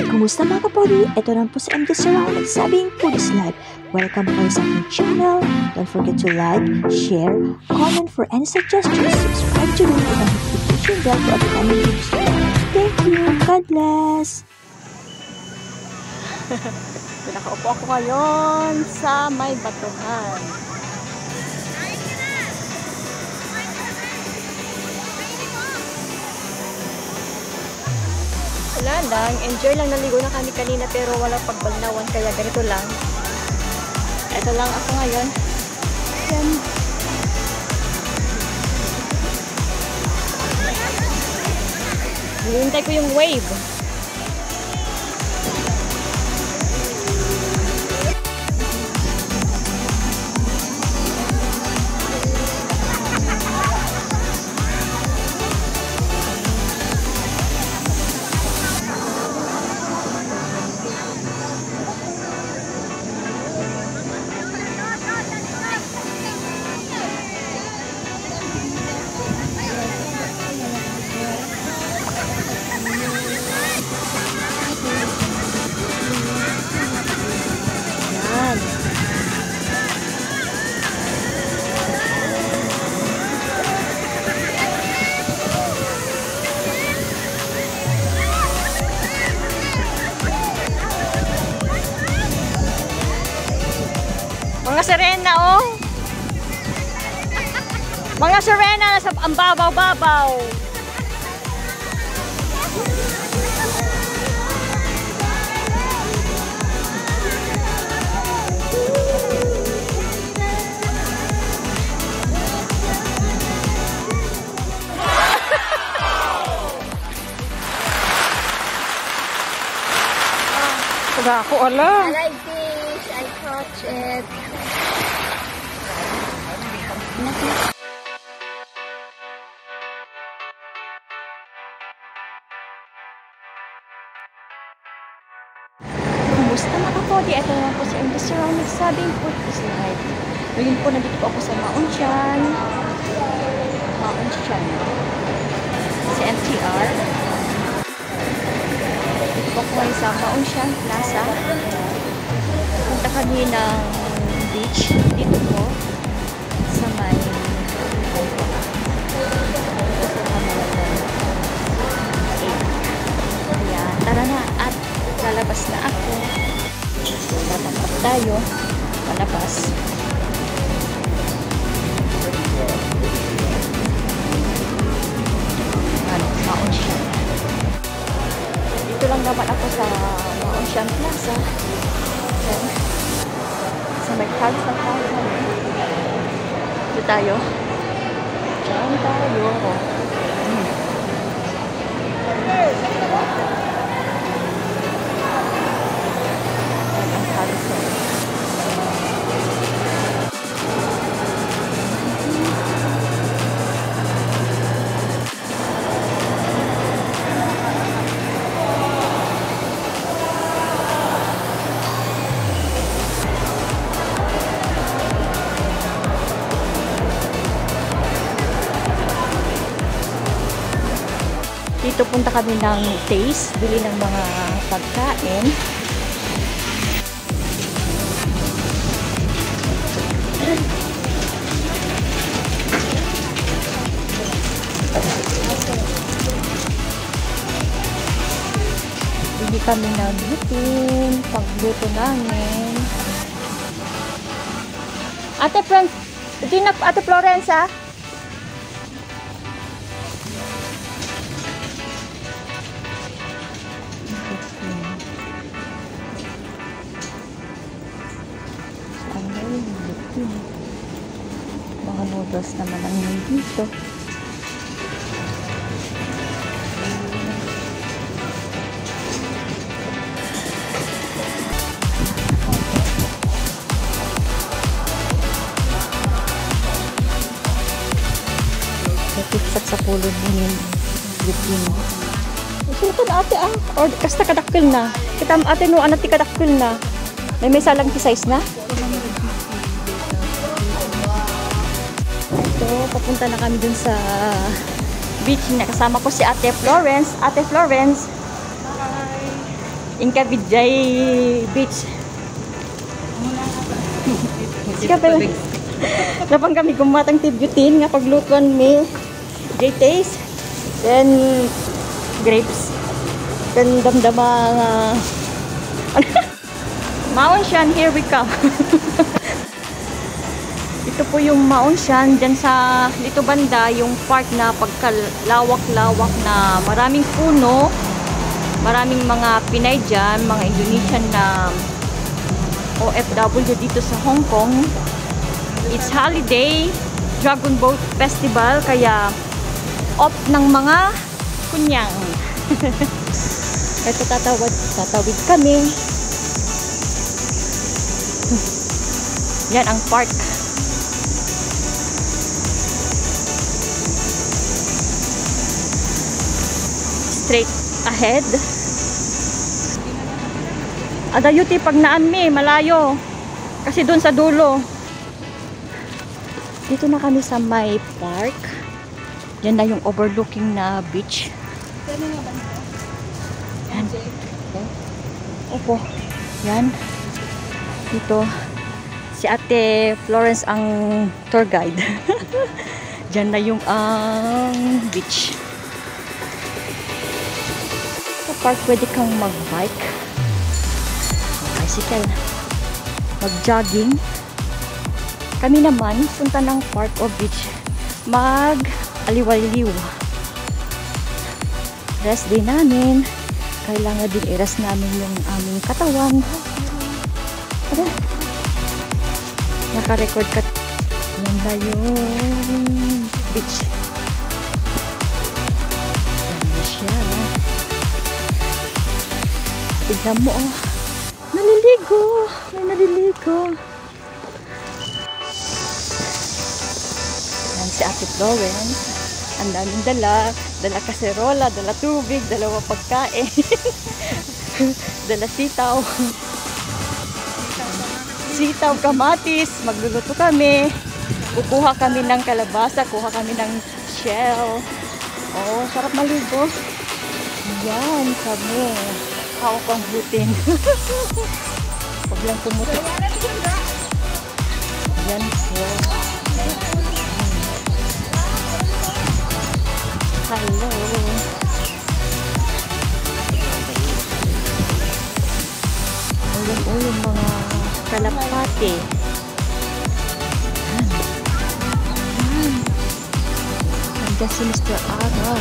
Kumusta mga kapodi? Ito lang po si MD Taraon nagsabing Foodies Live. Welcome po sa aking channel. Don't forget to like, share, comment for any suggestions. Subscribe to me and notification bell for upcoming videos. Thank you. God bless. Nakaupo ako ngayon sa may batuhan. Wala lang, enjoy lang, naligo na kami kanina pero wala pagbalnawan kaya ganito lang. Ito lang ako ngayon. Yan. Hinihintay ko yung wave. Mga sirena, oh! Mga sirena nasa ang babaw-babaw. Wala ako alam. I like this. I touch it. Kumusta mga kapodi? Ito naman po si MD Taraon nagsabing Foodies Live. Ngayon po nandito po ako sa Shan si MTR. Dito po ako ngayon sa Shan Plaza. Punta kami ng beach dito po sa may kaya tara na at lalabas na ako. Tatampak tayo palabas. Shan. Dito lang naman ako sa Shan Plaza. Sa may kalsada tayo. Dito tayo. Diyan tayo. Ang kalsada. Dito punta kami ng taste, bili ng mga pagkain. Bili kami ng lutin, pagluto namin. Ate Ate Florence, ha? Mga noodles naman ang dito. Tiksak sa pulod ni Filipino. Ito na ate ah. Or kasta kadakil na. Kita ate no anak ti kadakil na. May salang ti size na. So, papunta na kami dun sa beach na kasama ko si Ate Florence. Ate Florence. Hi. Incabijay Beach. Sige pala. Napang kami kumatang tibutin nga paglutuan mi J-taste. Then grapes. Then damdama Mount Shan, here we come. Ito po yung Mount Shan. Diyan sa dito banda yung park na pagkalawak-lawak na maraming puno. Maraming mga Pinay dyan, mga Indonesian na OFW dito sa Hong Kong. It's holiday, Dragon Boat Festival, kaya off ng mga kunyang. Ito tatawid kami. Yan ang park. Straight ahead. Adayuti pag naanmi, malayo. Kasi doon sa dulo. Dito na kami sa may park. Yan na yung overlooking na beach. Yan. Opo. Yan. Dito. Si Ate Florence ang tour guide. Diyan na yung beach. Sa park pwede kang mag-bike, bicycle, mag-jogging. Kami naman punta ng park o beach, mag-aliwaliw. Rest day namin. Kailangan din i-rest namin yung aming katawan. Ano? Naka-record ka. Yan na yung beach. Yan na siya. Tignan mo, oh. Naliligo. May naliligo. Yan si Ate Florence. Ang daming dala. Dala kaserola, dala tubig, dalawa pagkain. Dala sitaw. Sitaw, kamatis, magluluto kami. Kukuha kami ng kalabasa, kuha kami ng shell. Oh, sarap maligo. Yan kami. Hawak ang butin. Huwag lang pumutok. Yan po. Hello. Ulam-ulam mga kalapate. Yan. Andiyan si Mr. Araw.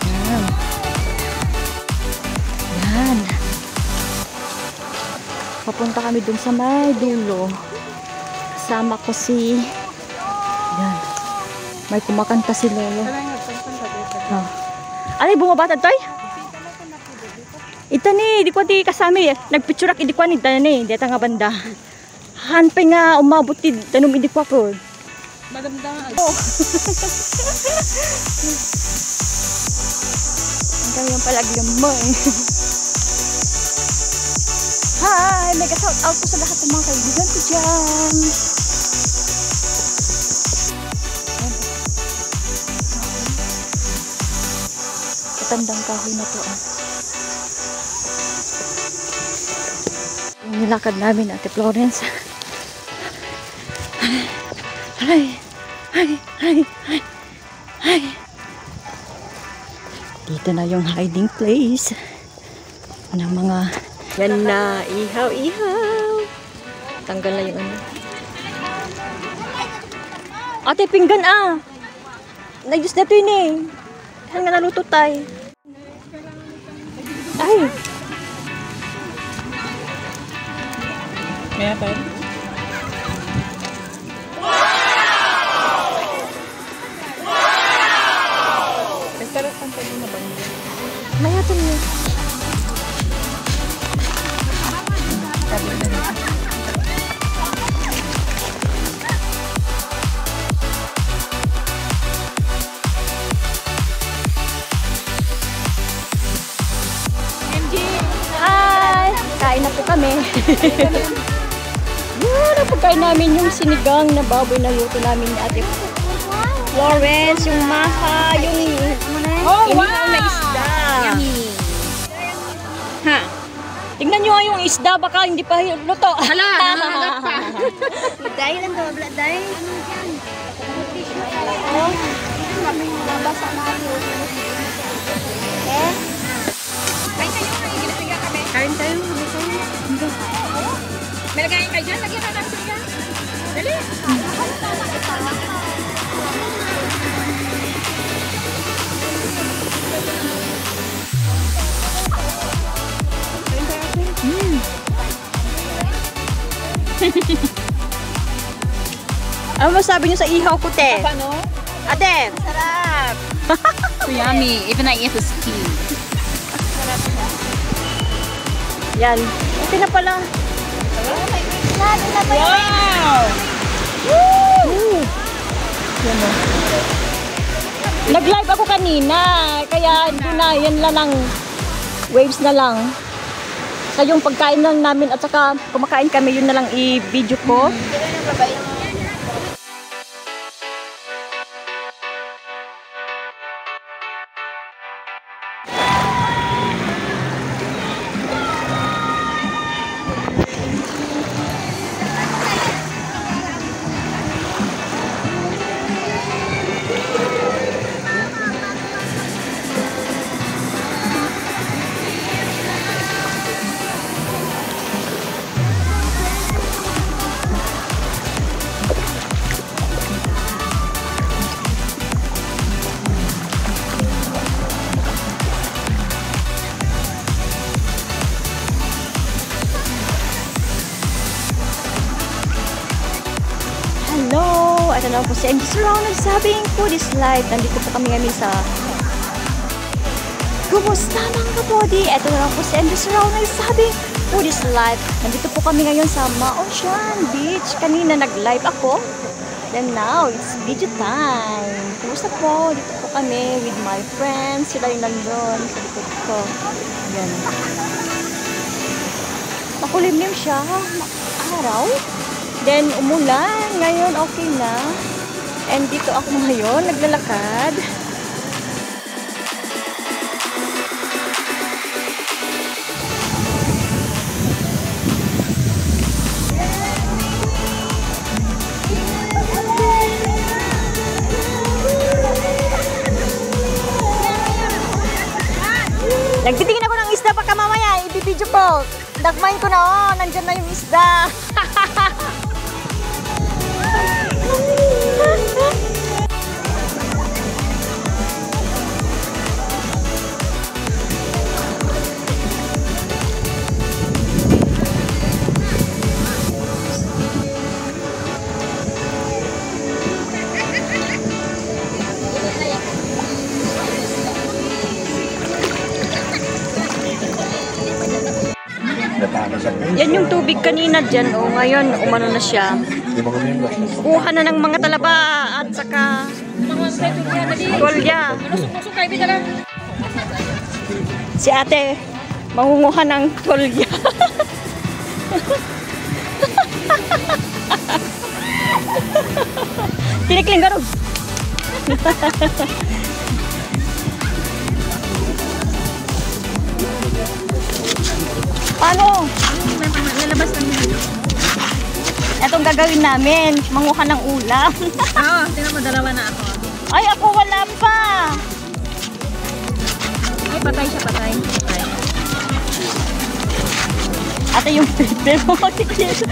Yan. Yan. Papunta kami dun sa may dulo. Kasama ko si... Yan. May kumakanta si Lolo. Oh. Alay, bumabatad tayo? Ita ni, di ko di kasami. Nagpicturak, di ko ni ni. Dito nga banda. Hanpay nga umabot di. Tanong di ko ako. Magandang. Oh. Ang kanyang palaglamay. Hi! Mega shout out po sa lahat ng mga kaibigan ko dyan. Katandang kahoy na to. Yung nilakad namin, Ate Florence. Ay! Ay! Ay! Ay! Ay! Dito na yung hiding place ng mga yan na, ihaw-ihaw. Tanggal na yung ano. Ate, pinggan ah. Nag-use na ito yun eh. Saan nga naluto tayo? Ay. Kaya pa. Sarap ang pwede na bangin. May atin yun. Hi! Kain na po kami. Yan ang pagkain namin, yung sinigang na baboy na luto namin ni Ate Florence, yung maha, yung inihaw na isda. Ha? Tingnan nyo nga yung isda, baka hindi pa luto. Hala, nangangagat pa. Dahil lang daw, dahil. Nabasa natin. Kain kayo, ginapigyan kami. Kain tayo. May lagayin kayo dyan, lagyan ka namin sila. Dali. Ano masabi nyo sa ihaw ko, te? Paano? Ate! Sarap. So yummy, even I eat the skin. Yan. Okay na pala. Wow! Woo! Yan o. Nag-live ako kanina, kaya doon na, yan lang ang waves na lang. Sa yung pagkain lang namin at saka kumakain kami, yun na lang i-video ko. Hello! Ito na po si MJ Taraon nagsabing food is life. Nandito po kami ngayon sa Kumusta mga kabody? Ito na po si MJ Taraon nagsabing food is life. Nandito po kami ngayon sa Shan Beach. Kanina nag-live ako. Then now, it's video time. Kumusta po? Dito po kami with my friends. Sila yung nandun sa likod ko. Yan. Makulimlim siya. Araw. Then, umulan. Ngayon, okay na. And dito ako ngayon, naglalakad. Nagtitingin ako ng isda baka mamaya. Ibibidyo ko. Nagmain ko na, oh. Nandyan na yung isda. Yan yung tubig kanina dyan. O, ngayon, umano na siya. Kuha na ng mga talaba at saka tulya. Si ate, mangunguha ng tulya. Tinikling garog. Paano? Lalabas lang yun. Itong gagawin namin, manguha ng ulam. Oo, tingnan mo, dalawa na ako. Ay, ako wala pa. Ay, patay siya, patay. Ate, yung pepe mo magtikis.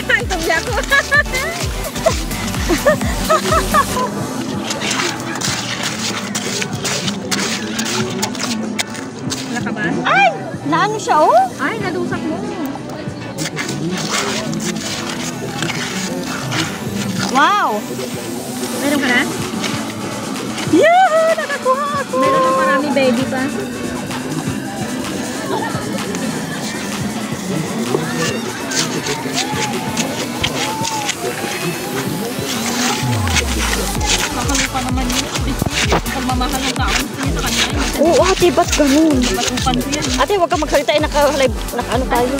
Ay, tumya ko. Wala ka ba? Ay, naano siya, oh? Ay, nadusak mo. Wow. Meron ka na? Yeah, nakakuha ako. Meron pa marami baby pa. Makalupa naman yun. Pagmamahal ng taon niya sa kanya. Oo, ate, ba't ganun? Matupan ko yan. Ate, huwag ka magsalita, naka-ano tayo.